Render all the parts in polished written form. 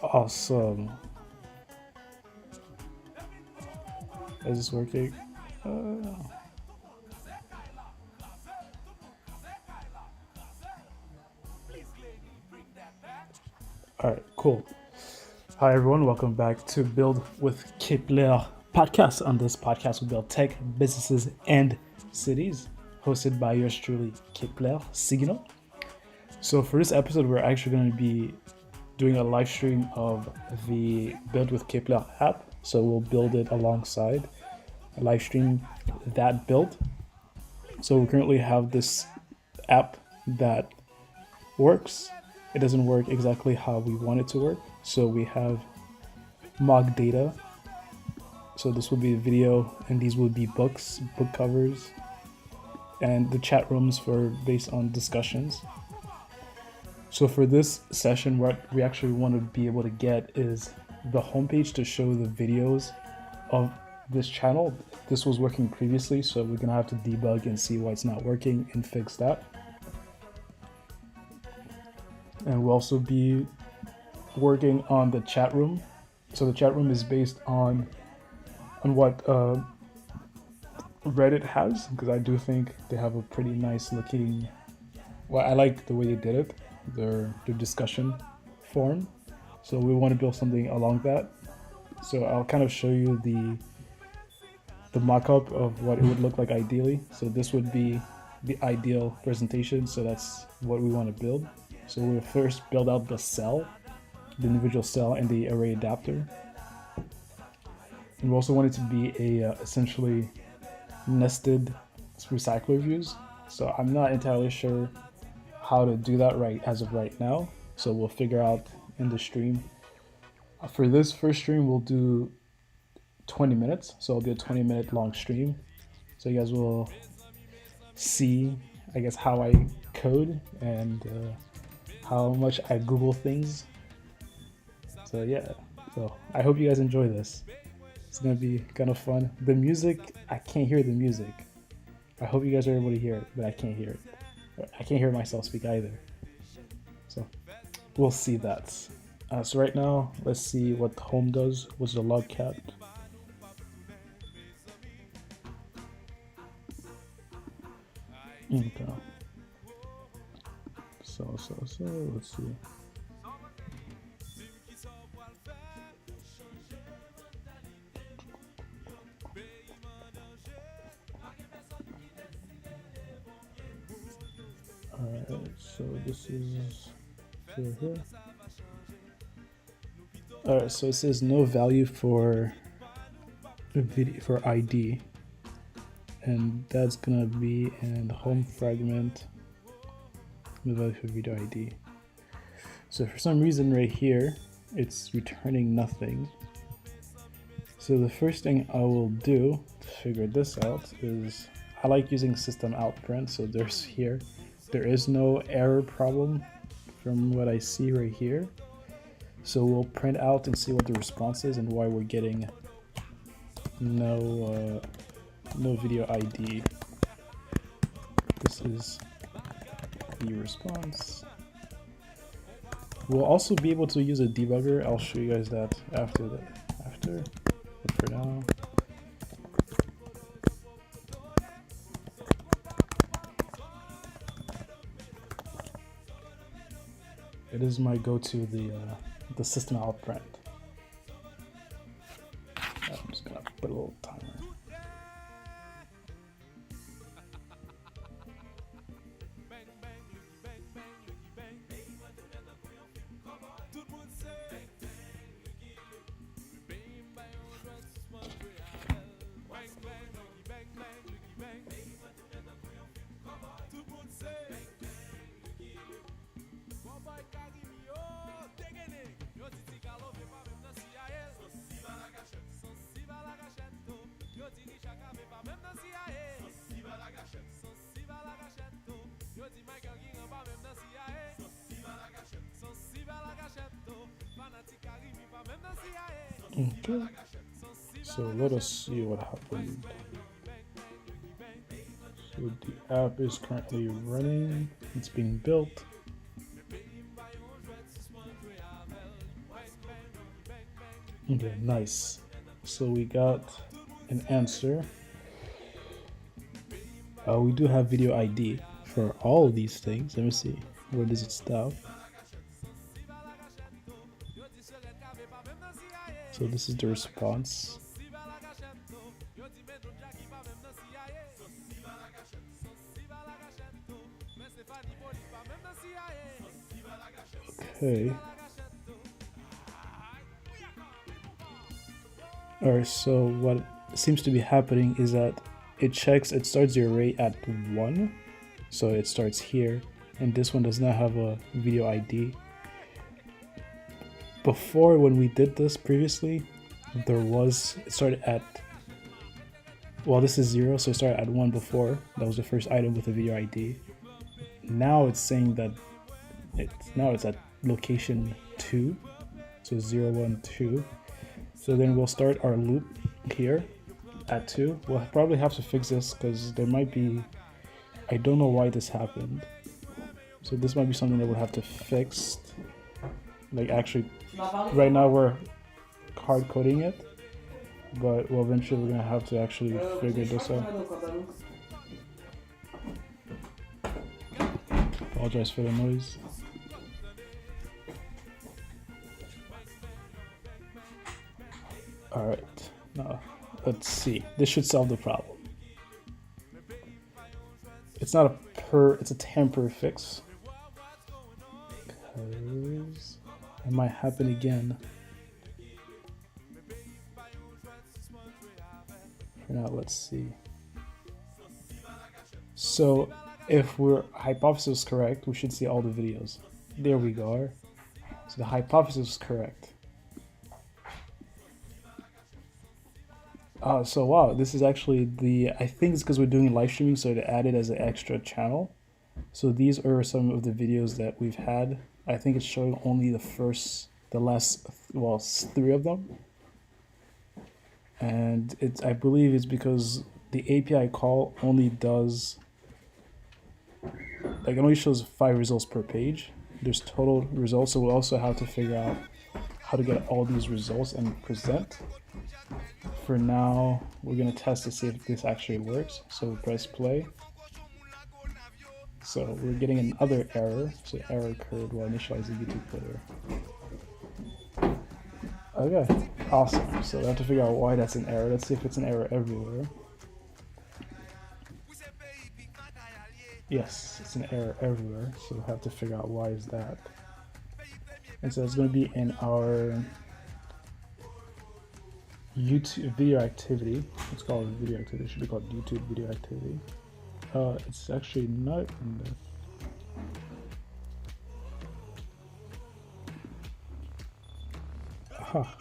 Awesome. Is this working? All right, cool. Hi, everyone. Welcome back to Build with Kepler podcast. On this podcast, we build tech, businesses, and cities. Hosted by yours truly, Kepler Signal. So for this episode, we're actually going to be doing a live stream of the Build with Kepler app. So we'll build it alongside a live stream that build. So we currently have this app that works. It doesn't work exactly how we want it to work. So we have mock data. So this will be a video, and these will be books, book covers, and the chat rooms for based on discussions. So for this session, what we actually want to be able to get is the homepage to show the videos of this channel. This was working previously, so we're gonna have to debug and see why it's not working and fix that. And we'll also be working on the chat room. So the chat room is based on what Reddit has, because I do think they have a pretty nice looking. Well, I like the way they did it, their discussion forum. So we want to build something along that. So I'll kind of show you the mock-up of what it would look like ideally. So this would be the ideal presentation. So that's what we want to build. So we'll first build out the cell, the individual cell, and the array adapter. And we also want it to be a essentially nested recycler views. So I'm not entirely sure how to do that as of right now. So we'll figure out in the stream. For this first stream, we'll do 20 minutes. So it'll be a 20-minute long stream. So you guys will see, I guess, how I code and how much I Google things. So yeah, so I hope you guys enjoy this. It's gonna be kind of fun. The music, I can't hear the music. I hope you guys are able to hear it, but I can't hear it. I can't hear myself speak either. So we'll see that. So right now, let's see what home does. What's the log cat? Okay. So let's see. Alright, so this is here. Alright, so it says no value for video for ID, and that's gonna be in the home fragment. No value for video ID. So for some reason right here, it's returning nothing. So the first thing I will do to figure this out is I like using system out print. So there is no error problem from what I see right here. So we'll print out and see what the response is and why we're getting no video ID. This is the response. We'll also be able to use a debugger. I'll show you guys that after. But for now, it is my go-to, the system out print. I'm just gonna put a little timer. Okay, so let us see what happened. So the app is currently running, it's being built. Okay, nice. So we got an answer. We do have video ID for all of these things. Let me see. Where does it stop? So this is the response. Okay. Alright, so what seems to be happening is that it starts the array at 1. So it starts here, and this one does not have a video ID. Before, when we did this previously, it started at, well, this is 0, so it started at 1 before. That was the first item with a video ID. Now it's saying that it's at location 2, so 0, 1, 2. So then we'll start our loop here at 2. We'll probably have to fix this because there might be, I don't know why this happened. So this might be something that we'll have to fix. Like actually, right now we're hard coding it, but well, eventually we're gonna have to actually figure this out. Apologize for the noise. Alright, now let's see. This should solve the problem. It's not it's a temporary fix. Because it might happen again. For now, let's see. So if our hypothesis is correct, we should see all the videos. There we go. So the hypothesis is correct. So wow, this is actually I think it's because we're doing live streaming, so it added as an extra channel. So these are some of the videos that we've had. I think it's showing only the last 3 of them. And I believe it's because the API call only does, like, it only shows 5 results per page. There's total results, so we'll also have to figure out how to get all these results and present. For now, we're gonna test to see if this actually works. So press play. So we're getting another error. So error occurred while initializing YouTube player. Okay, awesome. So we have to figure out why that's an error. Let's see if it's an error everywhere. Yes, it's an error everywhere. So we'll have to figure out why is that. And so it's going to be in our YouTube video activity. It's called video activity. It should be called YouTube video activity. It's actually not in there. Aha.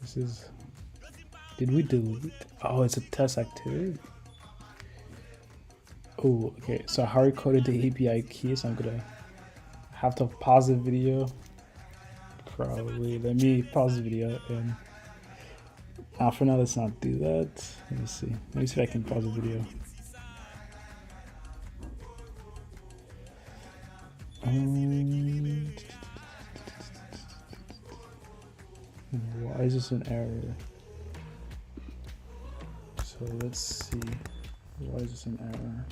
This is. Did we delete? Oh, it's a test activity. Oh, okay. So I hard coded the API key, so I'm gonna have to pause the video. Probably. Let me pause the video and. For now, let's not do that. Let me see. Let me see if I can pause the video. Why is this an error? So let's see. Why is this an error?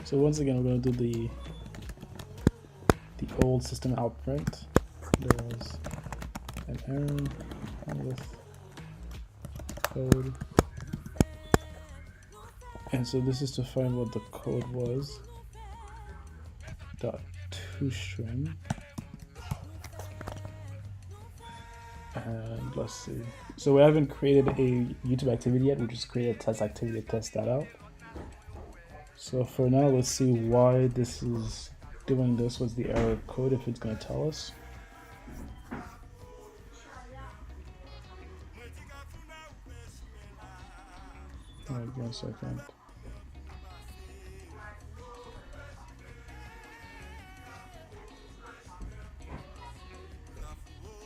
So once again, we're going to do the old system out print. There was an error with code. And so this is to find what the code was. .toString. And let's see. So we haven't created a YouTube activity yet. We just created a test activity to test that out. So for now, let's see why this is doing this. What's the error code, if it's going to tell us. Alright, give me a second.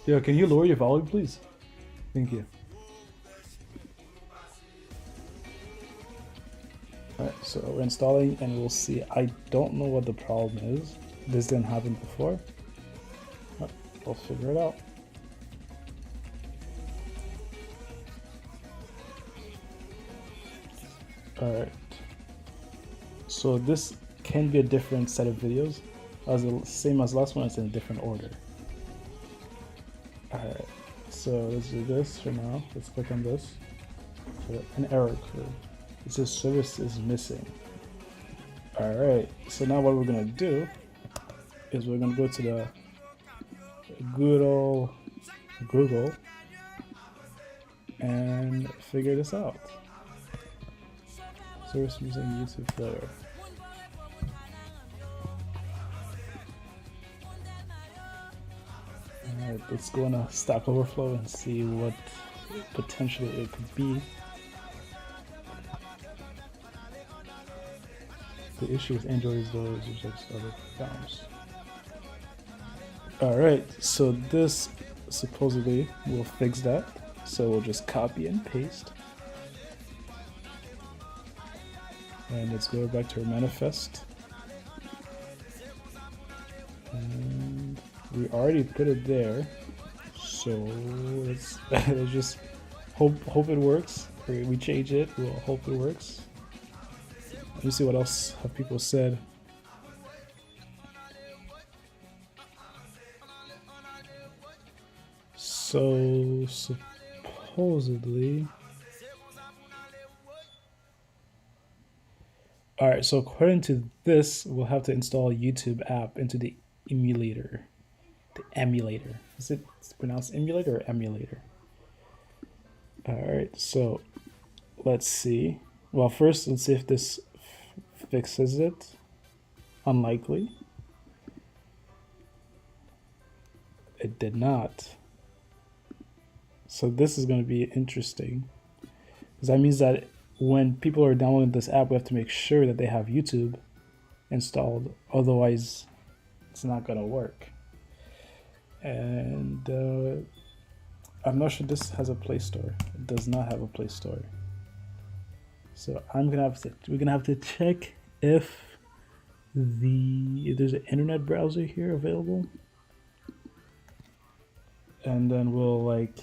Yeah, can you lower your volume, please? Thank you. Alright, So we're installing and we'll see. I don't know what the problem is. This didn't happen before. But we'll figure it out. Alright. So this can be a different set of videos. As the same as last one, it's in a different order. Alright. So let's do this for now. Let's click on this. An error code. It says service is missing. Alright, so now what we're gonna do is we're gonna go to the good old Google and figure this out. Service missing YouTube flavor. Alright, let's go on a Stack Overflow and see what potentially it could be. The issue with Android is those rejects other programs. Alright, so this supposedly will fix that. So we'll just copy and paste. And let's go back to our manifest. And we already put it there. So let's just hope it works. We change it, we'll hope it works. Let me see what else have people said. So supposedly, all right. So according to this, we'll have to install a YouTube app into the emulator. The emulator. Is it pronounced emulator or emulator? All right. So let's see. Well, first let's see if this fixes it. Unlikely. It did not. So this is going to be interesting, because that means that when people are downloading this app, we have to make sure that they have YouTube installed. Otherwise, it's not going to work. And I'm not sure this has a Play Store. It does not have a Play Store. So we're gonna have to check if there's an internet browser here available, and then we'll like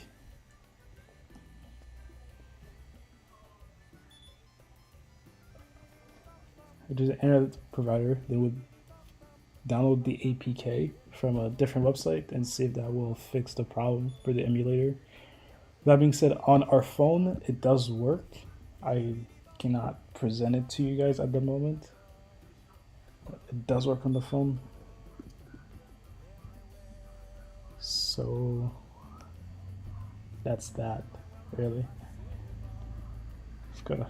if there's an internet provider, then we'll download the APK from a different website and see if that will fix the problem for the emulator. That being said, on our phone it does work. I cannot present it to you guys at the moment, but it does work on the phone. So that's that, really. Just gotta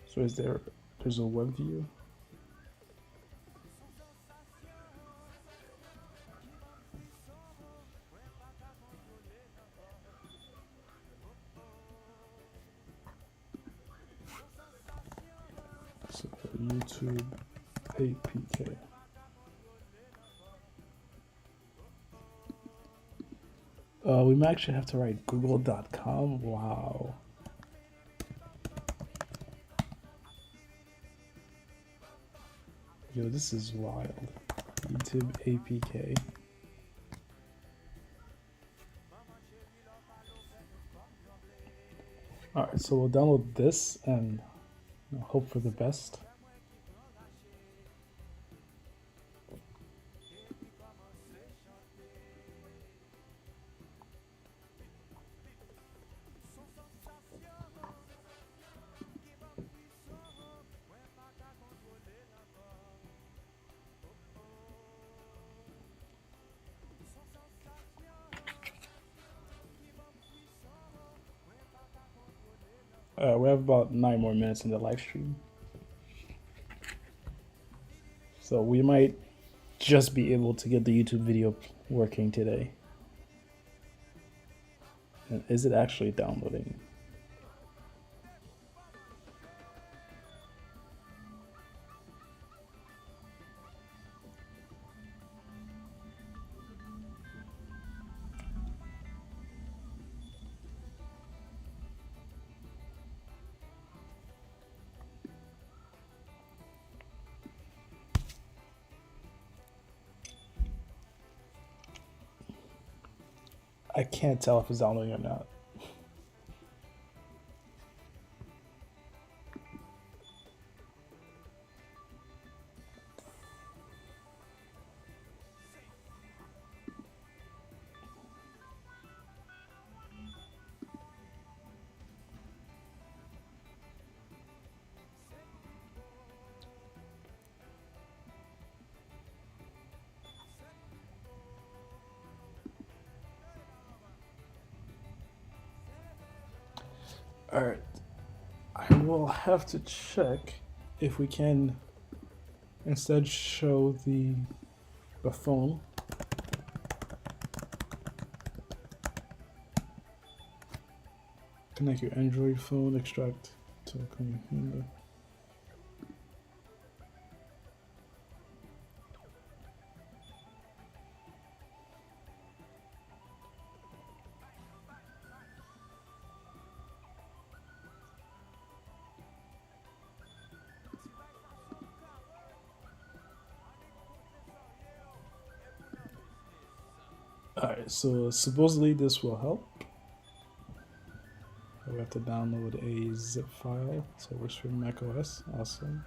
so there's a web view. So YouTube APK. We might actually have to write google.com. Wow. Yo, this is wild. YouTube APK. Alright, so we'll download this and hope for the best. We have about 9 more minutes in the live stream. So we might just be able to get the YouTube video working today. And is it actually downloading? I can't tell if it's downloading or not. All right, I will have to check if we can instead show the phone. Connect your Android phone, extract to computer. Alright, so supposedly this will help. We have to download a zip file, so it works for Mac OS. Awesome.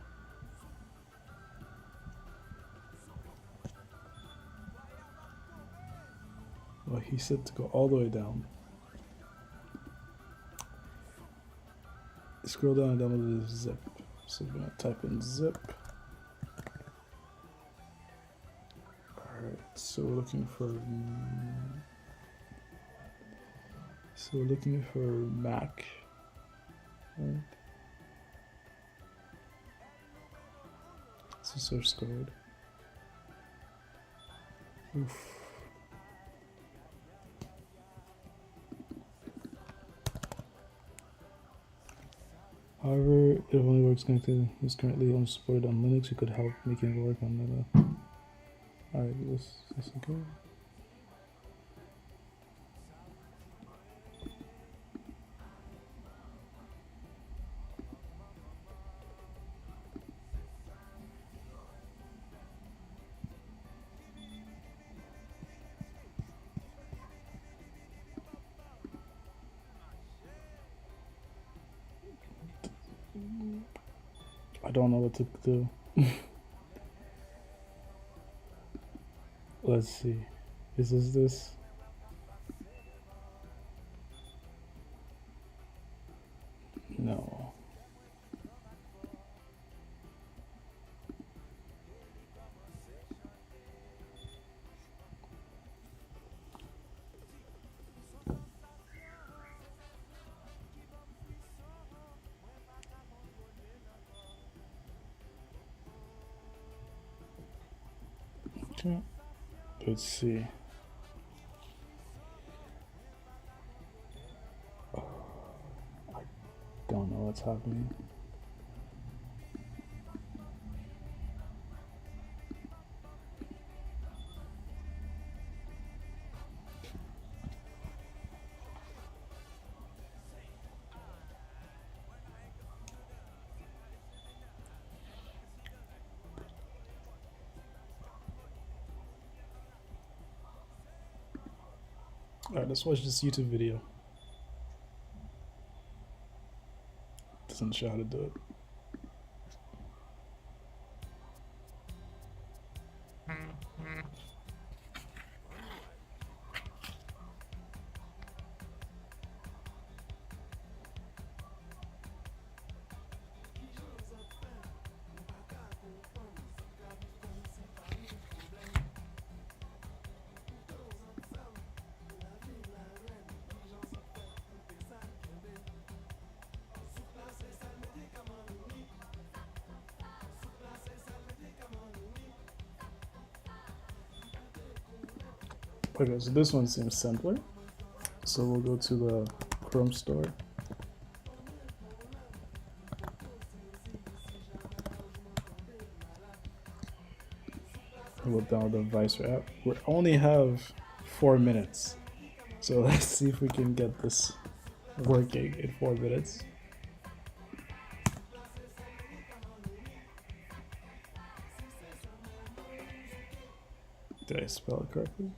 Well, he said to go all the way down. Scroll down and download the zip. So we're gonna type in zip. Alright, so we're looking for Mac. Right. It's a source code. Oof. However, it only works connected. It's currently unsupported on Linux. You could help making it work on the. Alright, this okay. I don't know what to do. Let's see. Is this? No. Okay. Let's see. I don't know what's happening. Alright, let's watch this YouTube video. Doesn't show how to do it. Okay, so this one seems simpler. So we'll go to the Chrome store. We'll download the Vicer app. We only have 4 minutes. So let's see if we can get this working in 4 minutes. Did I spell it correctly?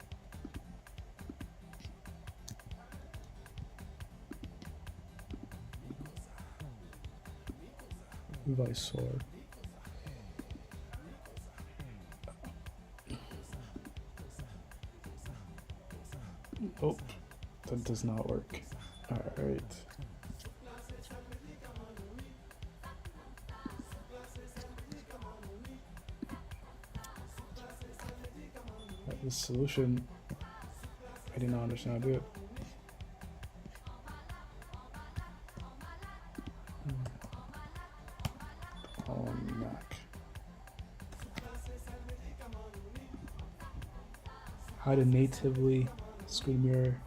Visor. Oh, that does not work. All right. The solution, I did not understand how to do it. On Mac. How to natively screen mirror.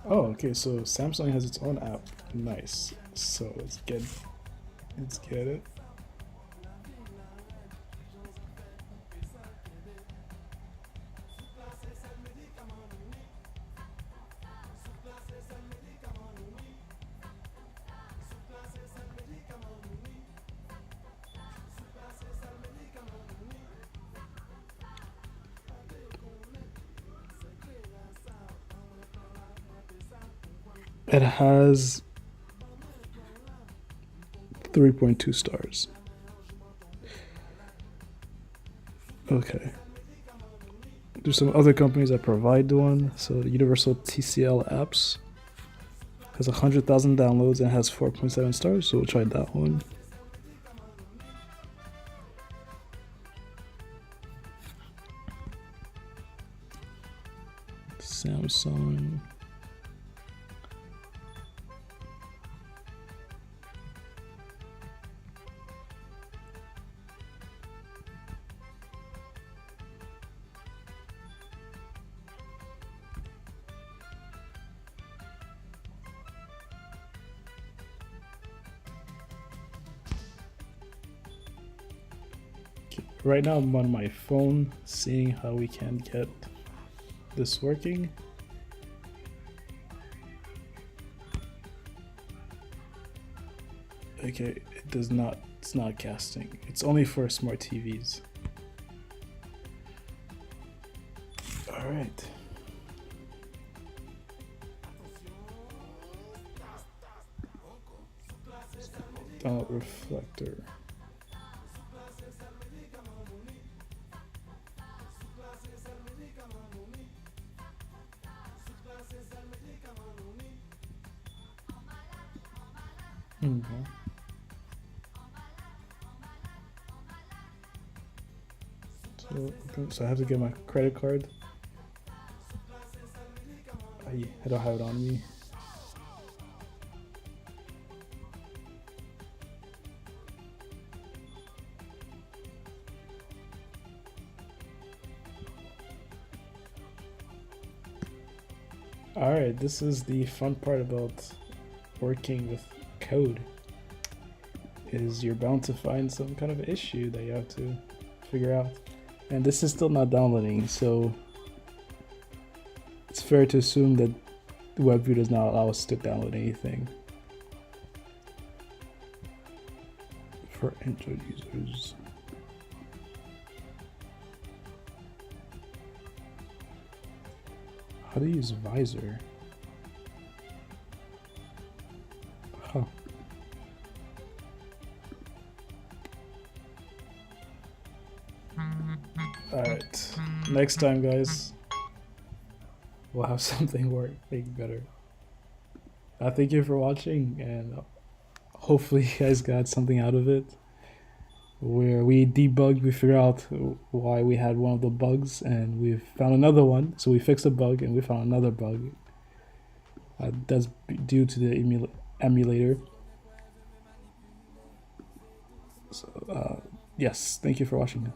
Oh, okay, so Samsung has its own app. Nice. So let's get it. It has 3.2 stars. Okay. There's some other companies that provide one. So Universal TCL Apps has 100,000 downloads and has 4.7 stars. So we'll try that one. Samsung. Right now I'm on my phone seeing how we can get this working. Okay, it's not casting. It's only for smart TVs. All right. Reflector. So I have to get my credit card. I don't have it on me. Alright, this is the fun part about working with code, is you're bound to find some kind of issue that you have to figure out. And this is still not downloading, so it's fair to assume that WebView does not allow us to download anything for Android users. How to use Visor? Huh. Alright, next time guys, we'll have something working better. Thank you for watching, and hopefully you guys got something out of it. Where we debugged, we figured out why we had one of the bugs, and we found another one. So we fixed a bug and we found another bug. That's due to the emulator. So yes, thank you for watching.